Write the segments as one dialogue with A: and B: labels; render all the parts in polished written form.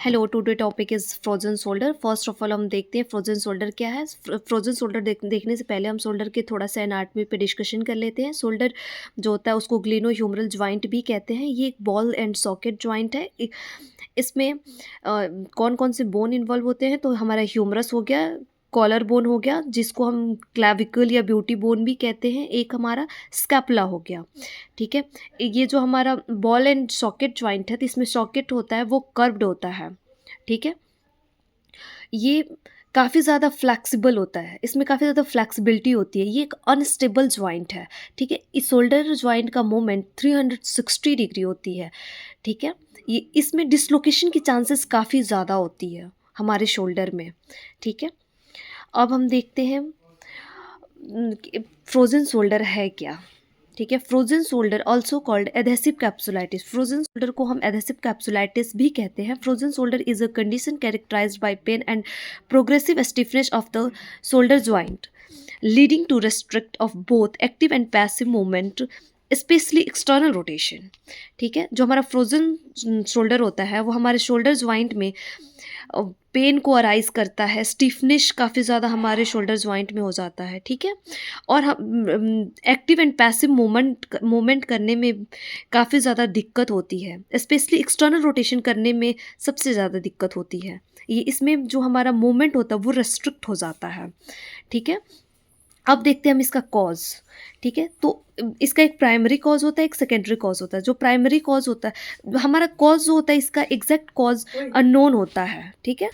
A: Hello, today topic is frozen shoulder. First of all हम देखते हैं फ्रोज़न शोल्डर क्या है। फ्रोज़न शोल्डर देखने से पहले हम शोल्डर के थोड़ा सा एनाटॉमी पे डिस्कशन कर लेते हैं। शोल्डर जो होता है उसको ग्लिनो-ह्यूमरल जॉइंट भी कहते हैं। ये एक बॉल एंड सॉकेट जॉइंट है। इसमें कौन-कौन से बोन इन्वॉल्व होते हैं, तो हमारा ह्यूमरस हो गया, कॉलर बोन हो गया जिसको हम क्लैविकल या ब्यूटी बोन भी कहते हैं, एक हमारा स्कैपुला हो गया, ठीक है। ये जो हमारा बॉल एंड सॉकेट जॉइंट है, तो इसमें सॉकेट होता है वो कर्व्ड होता है, ठीक है। ये काफ़ी ज़्यादा फ्लेक्सिबल होता है, इसमें काफ़ी ज़्यादा फ्लेक्सिबिलिटी होती है। ये एक अनस्टेबल जॉइंट है, ठीक है। इस शोल्डर जॉइंट का मूवमेंट 360 डिग्री होती है, ठीक है। ये इसमें डिसलोकेशन की चांसेस काफ़ी ज़्यादा होती है हमारे शोल्डर में, ठीक है। अब हम देखते हैं फ्रोज़न शोल्डर है क्या, ठीक है। Frozen shoulder also called adhesive capsulitis. Frozen shoulder को हम एडहेसिव कैप्सुलाइटिस भी कहते हैं। Frozen shoulder is a condition characterized by pain and progressive stiffness of the shoulder joint leading to restrict of both active and passive movement specially external rotation, ठीक है। जो हमारा frozen shoulder होता है वो हमारे शोल्डर ज्वाइंट में pen को अराइज करता है, स्टिफनेस काफ़ी ज़्यादा हमारे शोल्डर ज्वाइंट में हो जाता है, ठीक है। और हम एक्टिव एंड पैसिव मूवमेंट करने में काफ़ी ज़्यादा दिक्कत होती है, स्पेशली एक्सटर्नल रोटेशन करने में सबसे ज़्यादा दिक्कत होती है। ये इसमें जो हमारा मूवमेंट होता है वो रेस्ट्रिक्ट हो जाता है, ठीक है। अब देखते हैं हम इसका कॉज, ठीक है। तो इसका एक प्राइमरी कॉज होता है, एक सेकेंडरी कॉज होता है। जो प्राइमरी कॉज होता है, हमारा कॉज जो होता है, इसका एग्जैक्ट कॉज अननोन होता है, ठीक है।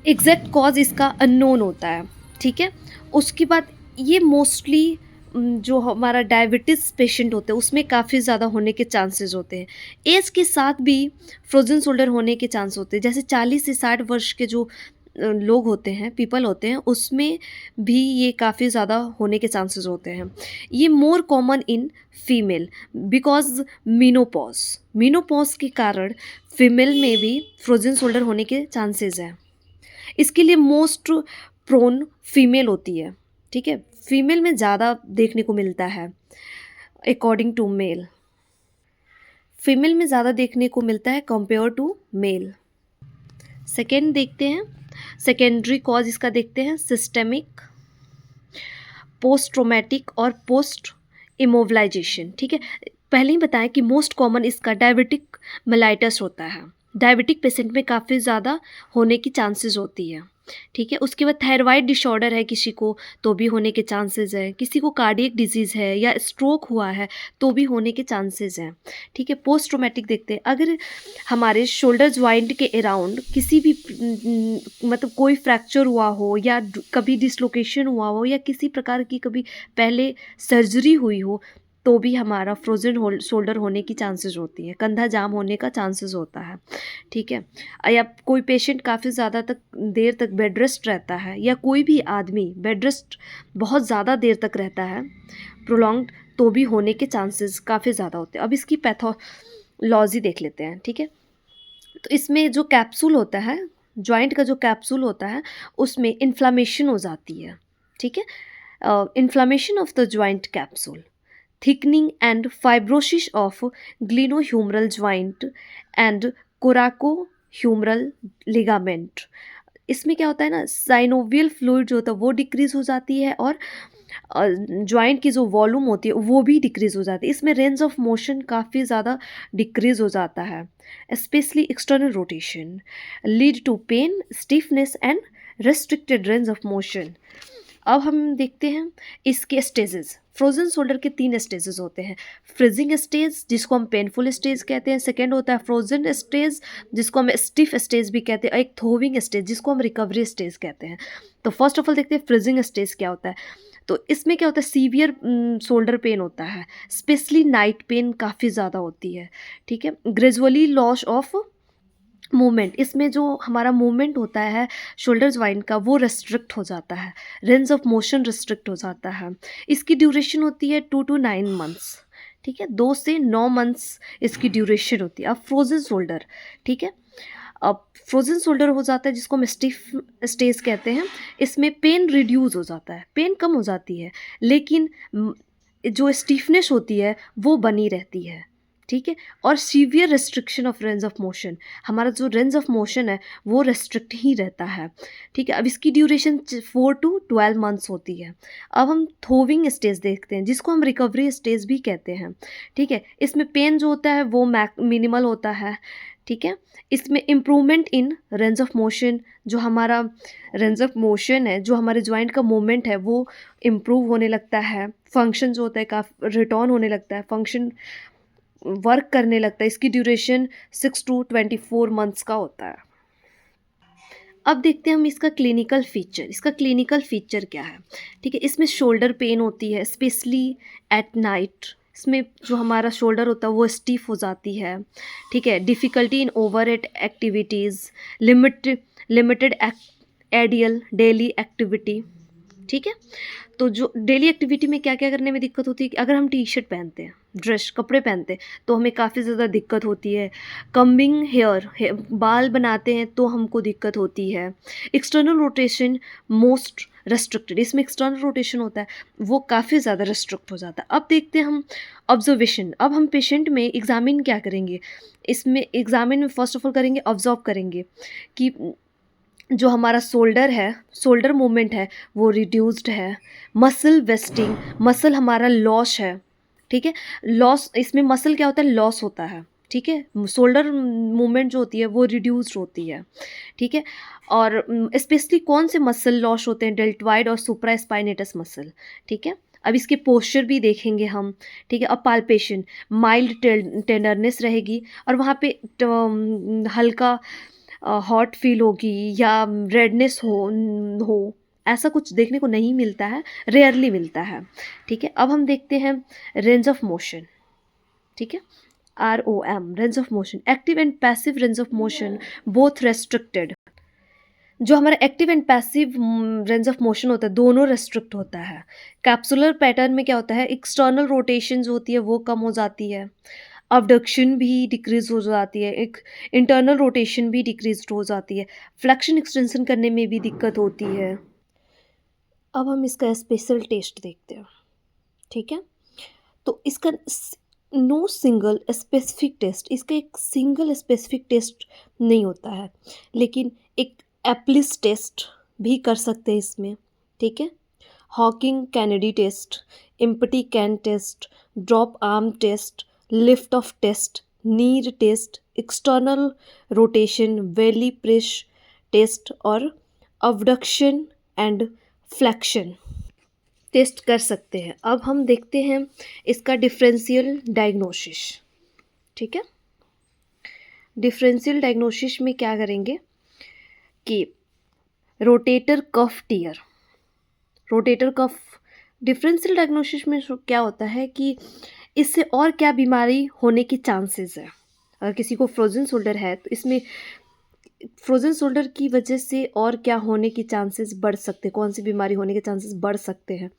A: एग्जैक्ट कॉज इसका अननोन होता है, ठीक है। उसके बाद ये मोस्टली जो हमारा डायबिटीज़ पेशेंट होते हैं उसमें काफ़ी ज़्यादा होने के चांसेस होते हैं। एज के साथ भी फ्रोजन शोल्डर होने के चांस होते हैं। जैसे 40 से 60 वर्ष के जो लोग होते हैं, पीपल होते हैं, उसमें भी ये काफ़ी ज़्यादा होने के चांसेस होते हैं। ये more common in female because menopause के कारण फीमेल में भी फ्रोजन शोल्डर होने के चांसेस हैं। इसके लिए मोस्ट प्रोन फीमेल होती है, ठीक है। फीमेल में ज़्यादा देखने को मिलता है अकॉर्डिंग टू मेल। फीमेल में ज़्यादा देखने को मिलता है कंपेयर टू मेल। सेकेंड देखते हैं, सेकेंडरी कॉज इसका देखते हैं सिस्टेमिक, पोस्ट ट्रोमेटिक और पोस्ट इमोबिलाइजेशन, ठीक है। पहले ही बताया कि मोस्ट कॉमन इसका डायबिटिक मेलाइटस होता है। डायबिटिक पेशेंट में काफ़ी ज़्यादा होने की चांसेस होती है, ठीक है। उसके बाद थायराइड डिसऑर्डर है किसी को तो भी होने के चांसेस है, किसी को कार्डियक डिजीज़ है या स्ट्रोक हुआ है तो भी होने के चांसेस हैं, ठीक है। पोस्ट ट्रोमेटिक देखते हैं, अगर हमारे शोल्डर ज्वाइंट के अराउंड किसी भी मतलब कोई फ्रैक्चर हुआ हो या कभी डिसलोकेशन हुआ हो या किसी प्रकार की कभी पहले सर्जरी हुई हो तो भी हमारा फ्रोजन शोल्डर होने की चांसेस होती है, कंधा जाम होने का चांसेस होता है, ठीक है। या कोई पेशेंट काफ़ी ज़्यादा देर तक बेड रेस्ट रहता है या कोई भी आदमी बेड रेस्ट बहुत ज़्यादा देर तक रहता है प्रोलॉन्ग्ड, तो भी होने के चांसेस काफ़ी ज़्यादा होते हैं। अब इसकी पैथोलॉजी देख लेते हैं, ठीक है। तो इसमें जो कैप्सूल होता है, जॉइंट का जो कैप्सूल होता है उसमें इन्फ्लामेशन हो जाती है, ठीक है। Inflammation of the joint capsule, thickening and fibrosis of glenohumeral joint and coracohumeral ligament। इसमें क्या होता है ना, साइनोवियल फ्लूइड जो होता है वो डिक्रीज हो जाती है और जॉइंट की जो वॉल्यूम होती है वो भी डिक्रीज हो जाती है। इसमें रेंज ऑफ मोशन काफ़ी ज़्यादा डिक्रीज हो जाता है, specially external rotation lead to pain, stiffness and restricted range of motion. अब हम देखते हैं इसके स्टेजेस। फ्रोजन शोल्डर के 3 स्टेजेस होते हैं। फ्रीजिंग स्टेज जिसको हम पेनफुल स्टेज कहते हैं, सेकेंड होता है फ्रोजन स्टेज जिसको हम स्टिफ स्टेज भी कहते हैं, और एक थोविंग स्टेज जिसको हम रिकवरी स्टेज कहते हैं। तो फर्स्ट ऑफ ऑल देखते हैं फ्रीजिंग स्टेज क्या होता है। तो इसमें क्या होता है, सीवियर शोल्डर पेन होता है, स्पेशली नाइट पेन काफ़ी ज़्यादा होती है, ठीक है। ग्रेजुअली लॉस ऑफ मूवमेंट, इसमें जो हमारा मूवमेंट होता है शोल्डर ज्वाइंट का वो रेस्ट्रिक्ट हो जाता है, रेंज ऑफ मोशन रेस्ट्रिक्ट हो जाता है। इसकी ड्यूरेशन होती है 2 to 9 मंथ्स, ठीक है। 2 से 9 मंथ्स इसकी ड्यूरेशन होती है। अब फ्रोजन शोल्डर, ठीक है। अब फ्रोजन शोल्डर हो जाता है जिसको हम स्टिफ स्टेज कहते हैं। इसमें पेन रिड्यूस हो जाता है, पेन कम हो जाती है, लेकिन जो स्टिफनेस होती है वो बनी रहती है, ठीक है? और severe restriction of range of motion, हमारा जो रेंज ऑफ मोशन है वो रेस्ट्रिक्ट ही रहता है, ठीक है? अब इसकी ड्यूरेशन 4 टू 12 मंथ्स होती है। अब हम थोविंग स्टेज देखते हैं, जिसको हम रिकवरी स्टेज भी कहते हैं, ठीक है? इसमें पेन जो होता है वो मिनिमल होता है, ठीक है? इसमें improvement in range of motion, जो हमारा रेंज ऑफ मोशन है, जो हमारे जॉइंट का मूवमेंट है वो इम्प्रूव होने लगता है, फंक्शन जो होता है काफ़ी रिटर्न होने लगता है, फंक्शन वर्क करने लगता है। इसकी ड्यूरेशन 6 टू 24 मंथ्स का होता है। अब देखते हैं हम इसका क्लिनिकल फीचर। इसका क्लिनिकल फीचर क्या है, ठीक है? इसमें शोल्डर पेन होती है, स्पेशली एट नाइट। इसमें जो हमारा शोल्डर होता है वो स्टीफ हो जाती है, ठीक है? Difficulty in overhead activities, limited ADL daily activity, ठीक है? तो जो डेली एक्टिविटी में क्या-क्या करने में दिक्कत होती है कि अगर हम टी-शर्ट पहनते हैं, ड्रेस कपड़े पहनते हैं, तो हमें काफ़ी ज़्यादा दिक्कत होती है। कम्बिंग बाल बनाते हैं तो हमको दिक्कत होती है। एक्सटर्नल रोटेशन मोस्ट रेस्ट्रिक्टेड, इसमें एक्सटर्नल रोटेशन होता है वो काफ़ी ज़्यादा रेस्ट्रिक्ट हो जाता है। अब देखते हैं हम ऑब्जर्वेशन। अब हम पेशेंट में एग्ज़ामिन क्या करेंगे, इसमें एग्ज़ामिन में फ़र्स्ट ऑफ ऑल करेंगे ऑब्ज़र्व करेंगे कि जो हमारा शोल्डर है, शोल्डर मूवमेंट है वो रिड्यूस्ड है, मसल वेस्टिंग, मसल हमारा लॉस है, ठीक है? लॉस, इसमें मसल क्या होता है, लॉस होता है, ठीक है? शोल्डर मूवमेंट जो होती है वो रिड्यूस्ड होती है, ठीक है? और स्पेशली कौन से मसल लॉस होते हैं, डेल्टॉइड और सुप्रास्पाइनेटस मसल, ठीक है? अब इसके पोस्चर भी देखेंगे हम, ठीक है? अब पाल्पेशन, माइल्ड टेंडरनेस रहेगी और वहाँ पे हल्का हॉट फील होगी या रेडनेस हो ऐसा कुछ देखने को नहीं मिलता है, रेयरली मिलता है, ठीक है? अब हम देखते हैं रेंज ऑफ मोशन, ठीक है? ROM, range of motion, active and passive range of motion both restricted. जो हमारा active and passive range of motion होता है दोनों रेस्ट्रिक्ट होता है। कैप्सुलर पैटर्न में क्या होता है, एक्सटर्नल रोटेशन जो होती है वो कम हो जाती है, अबडक्शन भी डिक्रीज हो जाती है, एक इंटरनल रोटेशन भी डिक्रीज हो जाती है, फ्लेक्शन एक्सटेंशन करने में भी दिक्कत होती है। अब हम इसका स्पेशल टेस्ट देखते हैं, ठीक है? तो इसका नो सिंगल स्पेसिफिक टेस्ट, इसका एक सिंगल स्पेसिफिक टेस्ट नहीं होता है, लेकिन एक एप्लिस टेस्ट भी कर सकते हैं इसमें, ठीक है? Hawkins Kennedy test, empty can test, drop arm test, lift off test, Neer test, external rotation, belly press test और अबडक्शन एंड फ्लेक्शन टेस्ट कर सकते हैं। अब हम देखते हैं इसका डिफरेंशियल डायग्नोसिस, ठीक है? डिफरेंशियल डायग्नोसिस में क्या करेंगे कि rotator cuff tear, rotator cuff, differential diagnosis में क्या होता है कि इससे और क्या बीमारी होने की चांसेस है। अगर किसी को फ्रोजन शोल्डर है तो इसमें फ्रोजन शोल्डर की वजह से और क्या होने की चांसेस बढ़ सकते हैं, कौन सी बीमारी होने के चांसेस बढ़ सकते हैं,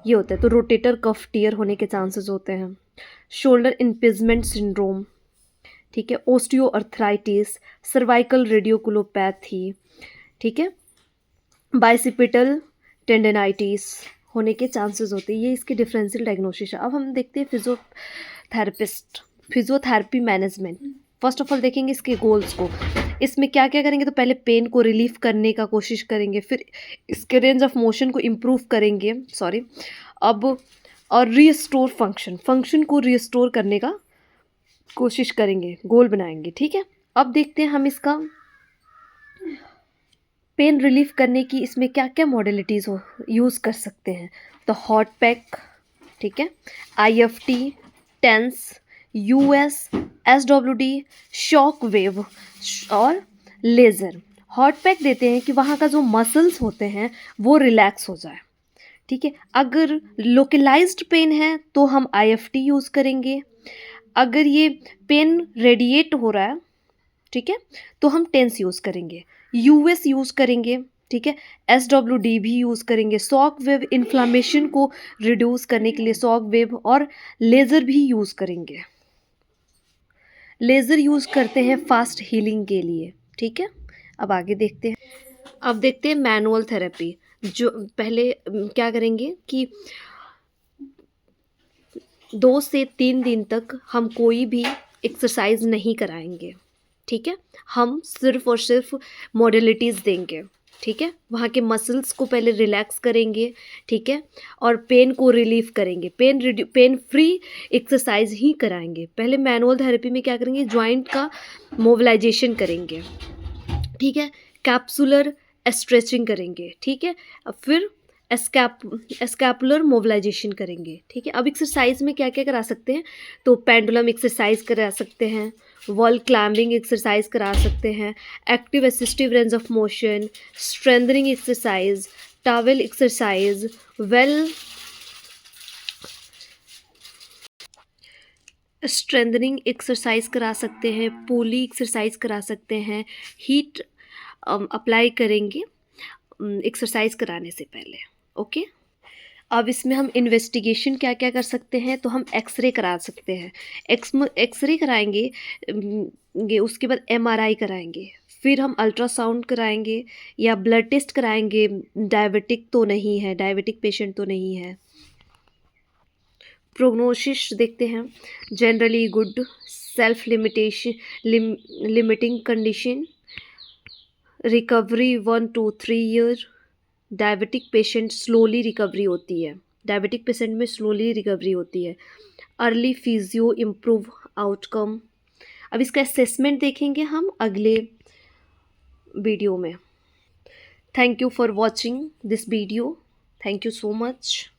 A: ये होता है। तो रोटेटर कफ टियर होने के चांसेस होते हैं, शोल्डर इम्पेजमेंट सिंड्रोम, ठीक है? ओस्टियोआर्थराइटिस, सर्वाइकल रेडिकुलोपैथी, ठीक है? बाइसिपिटल टेंडनाइटिस होने के चांसेस होते हैं। ये इसके डिफरेंशियल डायग्नोसिस है। अब हम देखते हैं physiotherapy management. First of all देखेंगे इसके गोल्स को, इसमें क्या क्या करेंगे। तो पहले पेन को रिलीफ करने का कोशिश करेंगे, फिर इसके रेंज ऑफ मोशन को इम्प्रूव करेंगे, अब और रीस्टोर फंक्शन को रीस्टोर करने का कोशिश करेंगे, गोल बनाएंगे, ठीक है? अब देखते हैं हम इसका पेन रिलीफ करने की इसमें क्या क्या मॉडलिटीज़ यूज़ कर सकते हैं। तो हॉट पैक, ठीक है? IFT, TENS, US, SWD, shock wave और लेज़र। हॉट पैक देते हैं कि वहाँ का जो मसल्स होते हैं वो रिलैक्स हो जाए, ठीक है? अगर लोकलाइज्ड पेन है तो हम IFT यूज़ करेंगे, अगर ये पेन रेडिएट हो रहा है, ठीक है, तो हम टेंस यूज़ करेंगे, US यूज़ करेंगे, ठीक है? SWD भी यूज़ करेंगे, शॉक वेव इन्फ्लामेशन को रिड्यूस करने के लिए शॉक वेव, और लेज़र भी यूज़ करेंगे। लेज़र यूज़ करते हैं फास्ट हीलिंग के लिए, ठीक है? अब आगे देखते हैं। अब देखते हैं मैनुअल थेरेपी। जो पहले क्या करेंगे कि 2 से 3 दिन तक हम कोई भी एक्सरसाइज नहीं कराएँगे, ठीक है? हम सिर्फ़ और सिर्फ़ मॉडलिटीज़ देंगे, ठीक है? वहाँ के मसल्स को पहले रिलैक्स करेंगे, ठीक है? और पेन को रिलीफ़ करेंगे, पेन फ्री एक्सरसाइज ही कराएँगे। पहले मैनुअल थेरेपी में क्या करेंगे, जॉइंट का मोबिलाइज़ेशन करेंगे, ठीक है? कैप्सुलर स्ट्रेचिंग करेंगे, ठीक है? फिर स्कैपुलर मोबिलाइजेशन करेंगे, ठीक है? अब एक्सरसाइज में क्या क्या करा सकते हैं, तो पेंडुलम एक्सरसाइज करा सकते हैं, वॉल क्लाइंबिंग एक्सरसाइज करा सकते हैं, active assistive range of motion, strengthening exercise, towel exercise, well strengthening exercise करा सकते हैं, पुली एक्सरसाइज करा सकते हैं, हीट अप्लाई करेंगे एक्सरसाइज कराने से पहले, ओके? अब इसमें हम इन्वेस्टिगेशन क्या क्या कर सकते हैं, तो हम एक्सरे करा सकते हैं। एक्सरे कराएंगे, उसके बाद एमआरआई कराएंगे, फिर हम अल्ट्रासाउंड कराएंगे या ब्लड टेस्ट कराएंगे, डायबिटिक तो नहीं है, डायबिटिक पेशेंट तो नहीं है। प्रोग्नोसिस देखते हैं, generally good, self limiting condition, recovery 1 to 3 year, diabetic patient slowly recovery होती है, डायबिटिक पेशेंट में स्लोली रिकवरी होती है, अर्ली फिजियो इम्प्रूव आउटकम। अब इसका असेसमेंट देखेंगे हम अगले वीडियो में। Thank you for watching this video, thank you so much.